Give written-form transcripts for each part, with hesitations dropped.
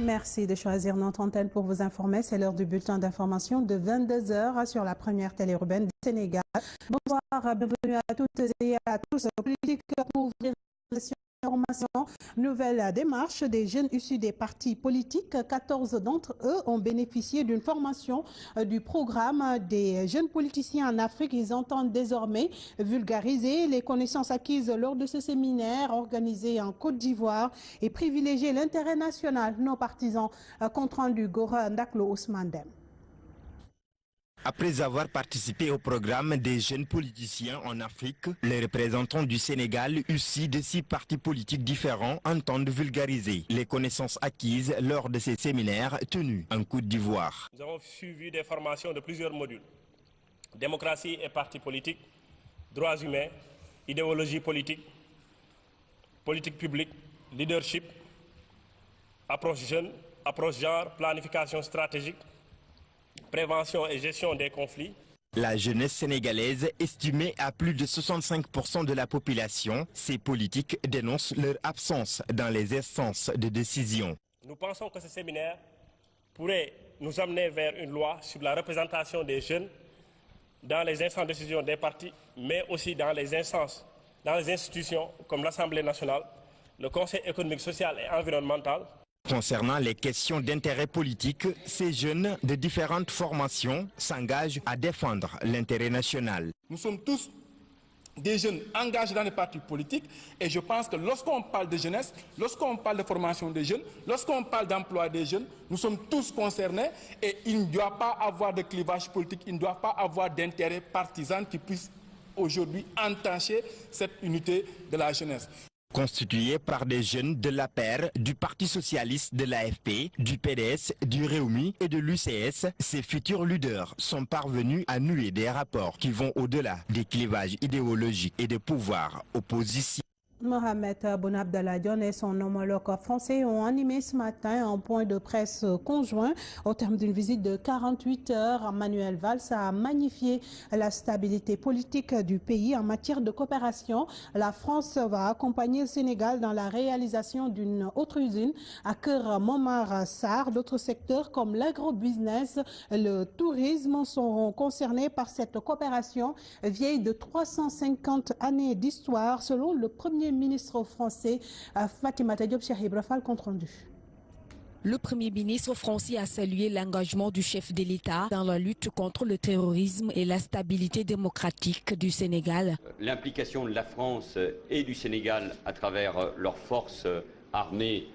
Merci de choisir notre antenne pour vous informer. C'est l'heure du bulletin d'information de 22 h sur la première télé urbaine du Sénégal. Bonsoir, bienvenue à toutes et à tous. Politique pour ouvrir information. Nouvelle démarche des jeunes issus des partis politiques. 14 d'entre eux ont bénéficié d'une formation du programme des jeunes politiciens en Afrique. Ils entendent désormais vulgariser les connaissances acquises lors de ce séminaire organisé en Côte d'Ivoire et privilégier l'intérêt national. Nos partisans, compte rendu Gora Ndaklo Ousmane Dem. Après avoir participé au programme des jeunes politiciens en Afrique, les représentants du Sénégal, issus de 6 partis politiques différents, entendent vulgariser les connaissances acquises lors de ces séminaires tenus en Côte d'Ivoire. Nous avons suivi des formations de plusieurs modules. Démocratie et partis politiques, droits humains, idéologie politique, politique publique, leadership, approche jeune, approche genre, planification stratégique, prévention et gestion des conflits. La jeunesse sénégalaise, estimée à plus de 65% de la population, ces politiques dénoncent leur absence dans les instances de décision. Nous pensons que ce séminaire pourrait nous amener vers une loi sur la représentation des jeunes dans les instances de décision des partis, mais aussi dans les instances, dans les institutions comme l'Assemblée nationale, le Conseil économique, social et environnemental. Concernant les questions d'intérêt politique, ces jeunes de différentes formations s'engagent à défendre l'intérêt national. Nous sommes tous des jeunes engagés dans les partis politiques et je pense que lorsqu'on parle de jeunesse, lorsqu'on parle de formation des jeunes, lorsqu'on parle d'emploi des jeunes, nous sommes tous concernés et il ne doit pas avoir de clivage politique, il ne doit pas avoir d'intérêt partisan qui puisse aujourd'hui entacher cette unité de la jeunesse. Constitué par des jeunes de l'APR, du Parti socialiste, de l'AFP, du PDS, du Réumi et de l'UCS, ces futurs leaders sont parvenus à nouer des rapports qui vont au-delà des clivages idéologiques et des pouvoirs opposition. Mohamed Boun Abdallah Dionne et son homologue français ont animé ce matin un point de presse conjoint au terme d'une visite de 48 heures. Manuel Valls a magnifié la stabilité politique du pays en matière de coopération. La France va accompagner le Sénégal dans la réalisation d'une autre usine à Kër Momar Sarr. D'autres secteurs comme l'agrobusiness, le tourisme seront concernés par cette coopération vieille de 350 années d'histoire selon le premier ministre français Fatimata Diop. Cheikh Ibra Fall, compte rendu. Le Premier ministre français a salué l'engagement du chef de l'État dans la lutte contre le terrorisme et la stabilité démocratique du Sénégal. L'implication de la France et du Sénégal à travers leurs forces armées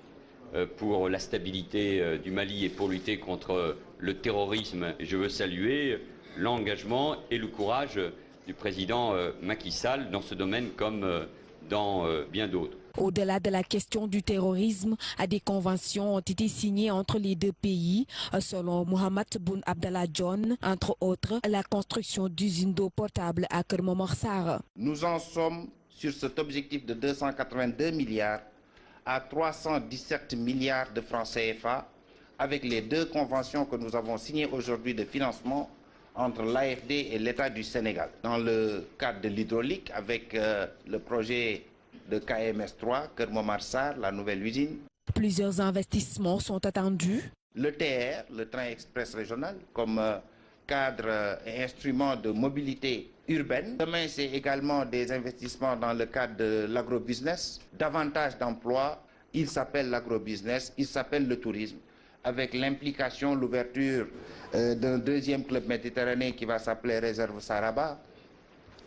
pour la stabilité du Mali et pour lutter contre le terrorisme. Je veux saluer l'engagement et le courage du président Macky Sall dans ce domaine comme dans bien d'autres. Au-delà de la question du terrorisme, des conventions ont été signées entre les deux pays. Selon Mohamed Boun Abdallah Dionne, entre autres, la construction d'usines d'eau potable à Kër Momar Sarr. Nous en sommes sur cet objectif de 282 milliards à 317 milliards de francs CFA avec les 2 conventions que nous avons signées aujourd'hui de financement entre l'AFD et l'État du Sénégal. Dans le cadre de l'hydraulique, avec le projet de KMS3, Kër Momar Sarr, la nouvelle usine. Plusieurs investissements sont attendus. Le TR, le train express régional, comme cadre et instrument de mobilité urbaine. Demain, c'est également des investissements dans le cadre de l'agrobusiness. Davantage d'emplois, il s'appelle l'agrobusiness, il s'appelle le tourisme, avec l'implication, l'ouverture d'un 2e club méditerranéen qui va s'appeler Réserve Saraba.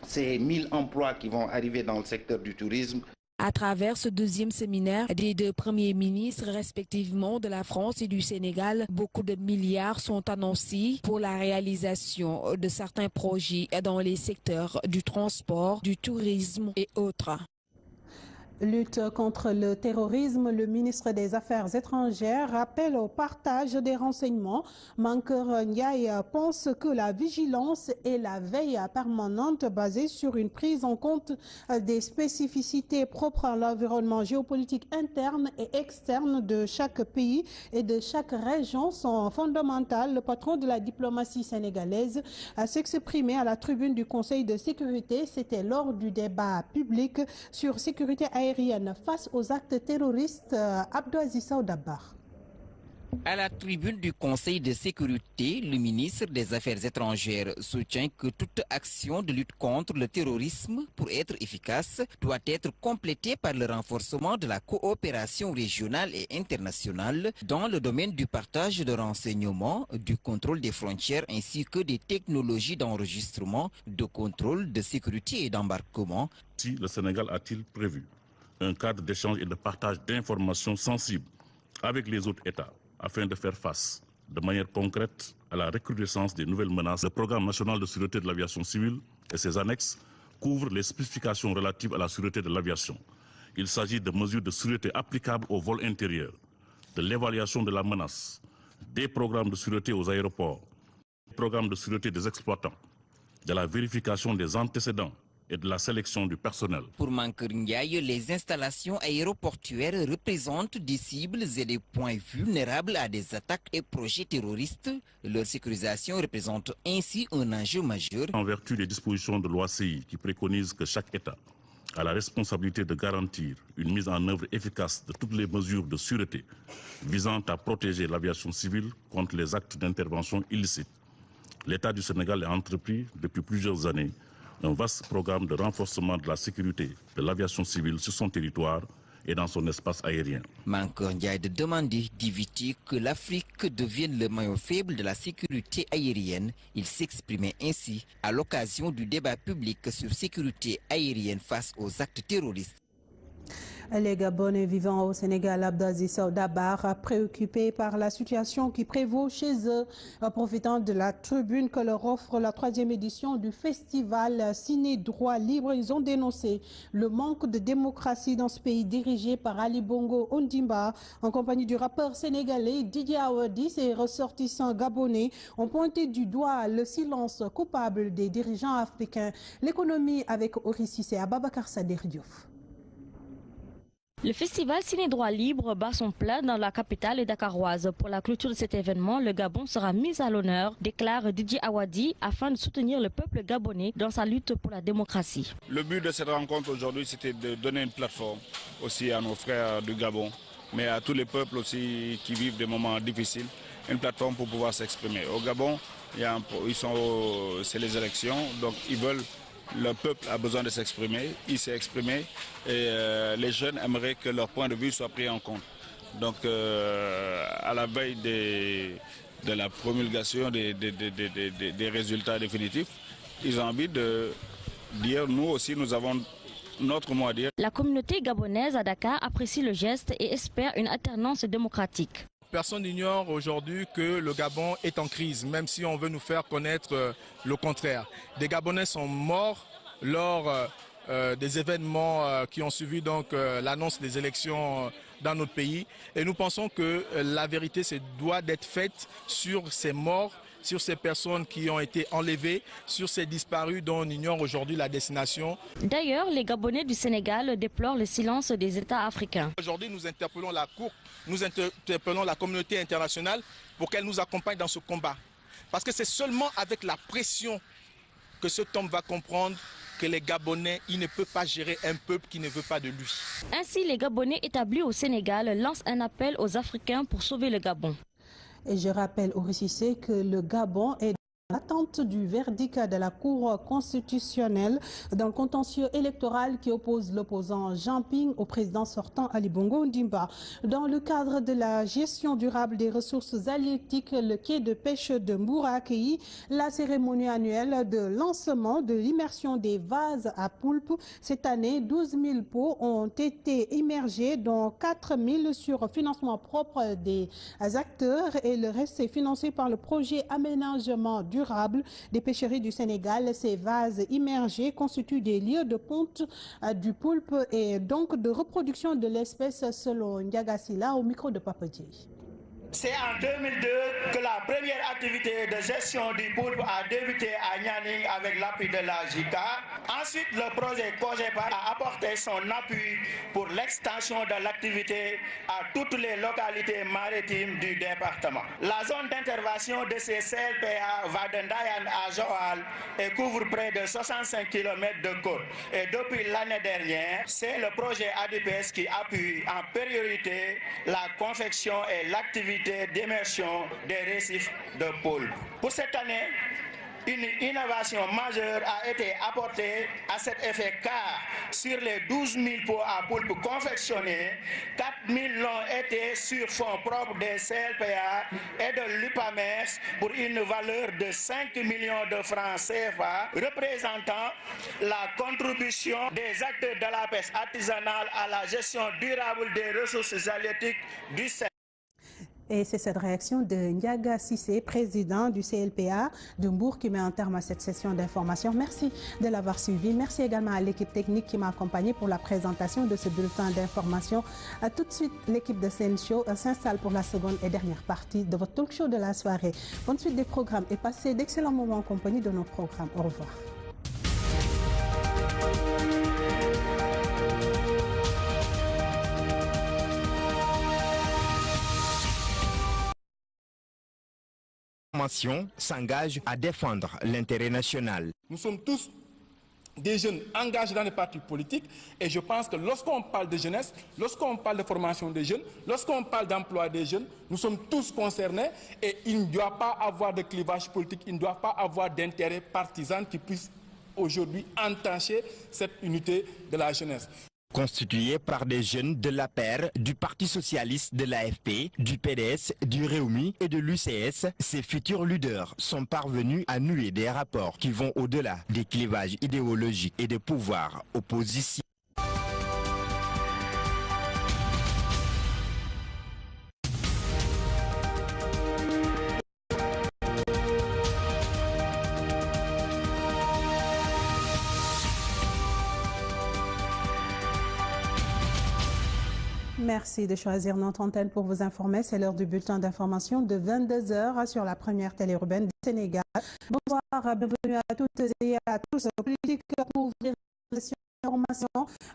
C'est 1000 emplois qui vont arriver dans le secteur du tourisme. À travers ce 2e séminaire des 2 premiers ministres respectivement de la France et du Sénégal, beaucoup de milliards sont annoncés pour la réalisation de certains projets dans les secteurs du transport, du tourisme et autres. Lutte contre le terrorisme, le ministre des Affaires étrangères rappelle au partage des renseignements. Mankeur Ndiaye pense que la vigilance et la veille permanente basée sur une prise en compte des spécificités propres à l'environnement géopolitique interne et externe de chaque pays et de chaque région sont fondamentales. Le patron de la diplomatie sénégalaise a s'exprimé à la tribune du Conseil de sécurité. C'était lors du débat public sur sécurité aérienne face aux actes terroristes. Abdou Aziz Dabbar. À la tribune du Conseil de sécurité, le ministre des Affaires étrangères soutient que toute action de lutte contre le terrorisme, pour être efficace, doit être complétée par le renforcement de la coopération régionale et internationale dans le domaine du partage de renseignements, du contrôle des frontières ainsi que des technologies d'enregistrement, de contrôle, de sécurité et d'embarquement. Si le Sénégal a-t-il prévu un cadre d'échange et de partage d'informations sensibles avec les autres États afin de faire face de manière concrète à la recrudescence des nouvelles menaces. Le programme national de sûreté de l'aviation civile et ses annexes couvrent les spécifications relatives à la sûreté de l'aviation. Il s'agit de mesures de sûreté applicables au vol intérieur, de l'évaluation de la menace, des programmes de sûreté aux aéroports, des programmes de sûreté des exploitants, de la vérification des antécédents et de la sélection du personnel. Pour Mankeur Ndiaye, les installations aéroportuaires représentent des cibles et des points vulnérables à des attaques et projets terroristes. Leur sécurisation représente ainsi un enjeu majeur. En vertu des dispositions de l'OACI qui préconisent que chaque État a la responsabilité de garantir une mise en œuvre efficace de toutes les mesures de sûreté visant à protéger l'aviation civile contre les actes d'intervention illicites, l'État du Sénégal a entrepris depuis plusieurs années un vaste programme de renforcement de la sécurité de l'aviation civile sur son territoire et dans son espace aérien. Mankeur Ndiaye de demander d'éviter que l'Afrique devienne le maillon faible de la sécurité aérienne. Il s'exprimait ainsi à l'occasion du débat public sur sécurité aérienne face aux actes terroristes. Les Gabonais vivant au Sénégal, Abdaziz Dabar, préoccupés par la situation qui prévaut chez eux, profitant de la tribune que leur offre la 3e édition du festival Ciné Droit Libre, ils ont dénoncé le manque de démocratie dans ce pays dirigé par Ali Bongo Ondimba, en compagnie du rappeur sénégalais Didier Awadi. Ses ressortissants gabonais ont pointé du doigt le silence coupable des dirigeants africains. L'économie avec Orissi et Ababakar Sader Diouf. Le festival Ciné Droit Libre bat son plein dans la capitale dakaroise. Pour la clôture de cet événement, le Gabon sera mis à l'honneur, déclare Didier Awadi, afin de soutenir le peuple gabonais dans sa lutte pour la démocratie. Le but de cette rencontre aujourd'hui, c'était de donner une plateforme aussi à nos frères du Gabon, mais à tous les peuples aussi qui vivent des moments difficiles, une plateforme pour pouvoir s'exprimer. Au Gabon, c'est les élections, donc le peuple a besoin de s'exprimer, il s'est exprimé et les jeunes aimeraient que leur point de vue soit pris en compte. Donc à la veille de la promulgation des résultats définitifs, ils ont envie de dire, nous aussi nous avons notre mot à dire. La communauté gabonaise à Dakar apprécie le geste et espère une alternance démocratique. Personne n'ignore aujourd'hui que le Gabon est en crise, même si on veut nous faire connaître le contraire. Des Gabonais sont morts lors des événements qui ont suivi donc l'annonce des élections dans notre pays. Et nous pensons que la vérité doit être faite sur ces morts, sur ces personnes qui ont été enlevées, sur ces disparus dont on ignore aujourd'hui la destination. D'ailleurs, les Gabonais du Sénégal déplorent le silence des États africains. Aujourd'hui, nous interpellons la Cour, nous interpellons la communauté internationale pour qu'elle nous accompagne dans ce combat. Parce que c'est seulement avec la pression que cet homme va comprendre que les Gabonais, il ne peut pas gérer un peuple qui ne veut pas de lui. Ainsi, les Gabonais établis au Sénégal lancent un appel aux Africains pour sauver le Gabon. Et je rappelle au Cissé que le Gabon est dans l'attente du verdict de la Cour constitutionnelle dans le contentieux électoral qui oppose l'opposant Jean Ping au président sortant Ali Bongo Ondimba. Dans le cadre de la gestion durable des ressources halieutiques, le quai de pêche de Mboura a accueilli la cérémonie annuelle de lancement de l'immersion des vases à poulpe. Cette année, 12 000 pots ont été immergés, dont 4 000 sur financement propre des acteurs, et le reste est financé par le projet aménagement durable des pêcheries du Sénégal. Ces vases immergés constituent des lieux de ponte du poulpe et donc de reproduction de l'espèce, selon Ndiagasila au micro de Papadji. C'est en 2002 que la première activité de gestion du poulpe a débuté à Nianing avec l'appui de la JICA. Ensuite, le projet COGEPA a apporté son appui pour l'extension de l'activité à toutes les localités maritimes du département. La zone d'intervention de ces CLPA va de Ndayan à Joal et couvre près de 65 km de côte. Et depuis l'année dernière, c'est le projet ADPS qui appuie en priorité la confection et l'activité possibilité d'immersion des récifs de poulpe. Pour cette année, une innovation majeure a été apportée à cet effet car sur les 12 000 pots à poulpe confectionnés, 4 000 l'ont été sur fonds propres des CLPA et de l'UPAMES pour une valeur de 5 millions de francs CFA, représentant la contribution des acteurs de la pêche artisanale à la gestion durable des ressources halieutiques du Sénégal. Et c'est cette réaction de Ndiaga Cissé, président du CLPA de Mbour, qui met un terme à cette session d'information. Merci de l'avoir suivi. Merci également à l'équipe technique qui m'a accompagné pour la présentation de ce bulletin d'information. Tout de suite, l'équipe de Sen Show s'installe pour la seconde et dernière partie de votre talk show de la soirée. Bonne suite des programmes et passez d'excellents moments en compagnie de nos programmes. Au revoir. S'engage à défendre l'intérêt national. Nous sommes tous des jeunes engagés dans les partis politiques et je pense que lorsqu'on parle de jeunesse, lorsqu'on parle de formation des jeunes, lorsqu'on parle d'emploi des jeunes, nous sommes tous concernés et il ne doit pas avoir de clivage politique, il ne doit pas avoir d'intérêt partisan qui puisse aujourd'hui entacher cette unité de la jeunesse. Constitué par des jeunes de l'APR, du Parti socialiste, de l'AFP, du PDS, du Réumi et de l'UCS, ces futurs leaders sont parvenus à nouer des rapports qui vont au-delà des clivages idéologiques et des pouvoirs opposition. Merci de choisir notre antenne pour vous informer. C'est l'heure du bulletin d'information de 22 h sur la première télé urbaine du Sénégal. Bonsoir, bienvenue à toutes et à tous. Politique pour ouvrir la information.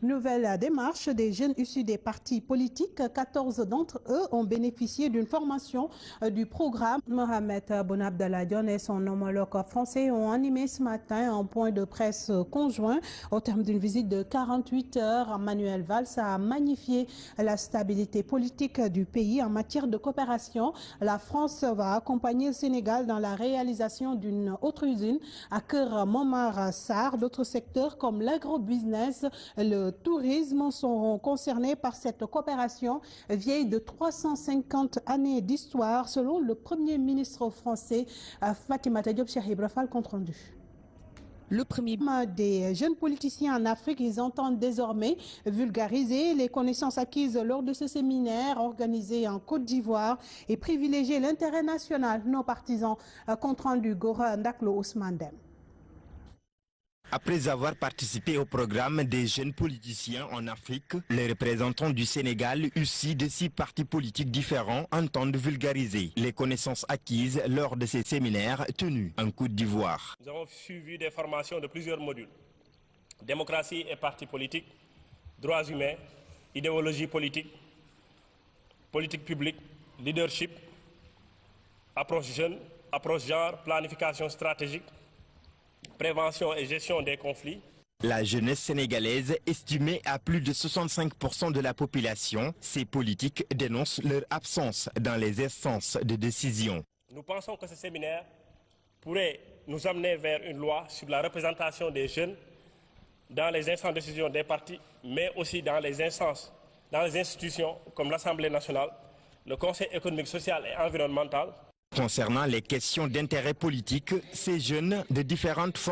Nouvelle démarche des jeunes issus des partis politiques. 14 d'entre eux ont bénéficié d'une formation du programme. Mohamed Boun Abdallah Dionne et son homologue français ont animé ce matin un point de presse conjoint au terme d'une visite de 48 heures. Manuel Valls a magnifié la stabilité politique du pays en matière de coopération. La France va accompagner le Sénégal dans la réalisation d'une autre usine à Kër Momar Sarr. D'autres secteurs comme l'agrobusiness, le tourisme seront concernés par cette coopération vieille de 350 années d'histoire, selon le Premier ministre français Fatimata Diop. Cheikh Ibra Fall, compte rendu. Le premier des jeunes politiciens en Afrique, ils entendent désormais vulgariser les connaissances acquises lors de ce séminaire organisé en Côte d'Ivoire et privilégier l'intérêt national. Nos partisans, compte rendu Gora Ndaklo Ousmane Dem. Après avoir participé au programme des jeunes politiciens en Afrique, les représentants du Sénégal, issus de 6 partis politiques différents, entendent vulgariser les connaissances acquises lors de ces séminaires tenus en Côte d'Ivoire. Nous avons suivi des formations de plusieurs modules. Démocratie et partis politiques, droits humains, idéologie politique, politique publique, leadership, approche jeune, approche genre, planification stratégique, prévention et gestion des conflits. La jeunesse sénégalaise, estimée à plus de 65% de la population, ces politiques dénoncent leur absence dans les instances de décision. Nous pensons que ce séminaire pourrait nous amener vers une loi sur la représentation des jeunes dans les instances de décision des partis, mais aussi dans les instances, dans les institutions comme l'Assemblée nationale, le Conseil économique, social et environnemental. Concernant les questions d'intérêt politique, ces jeunes de différentes formes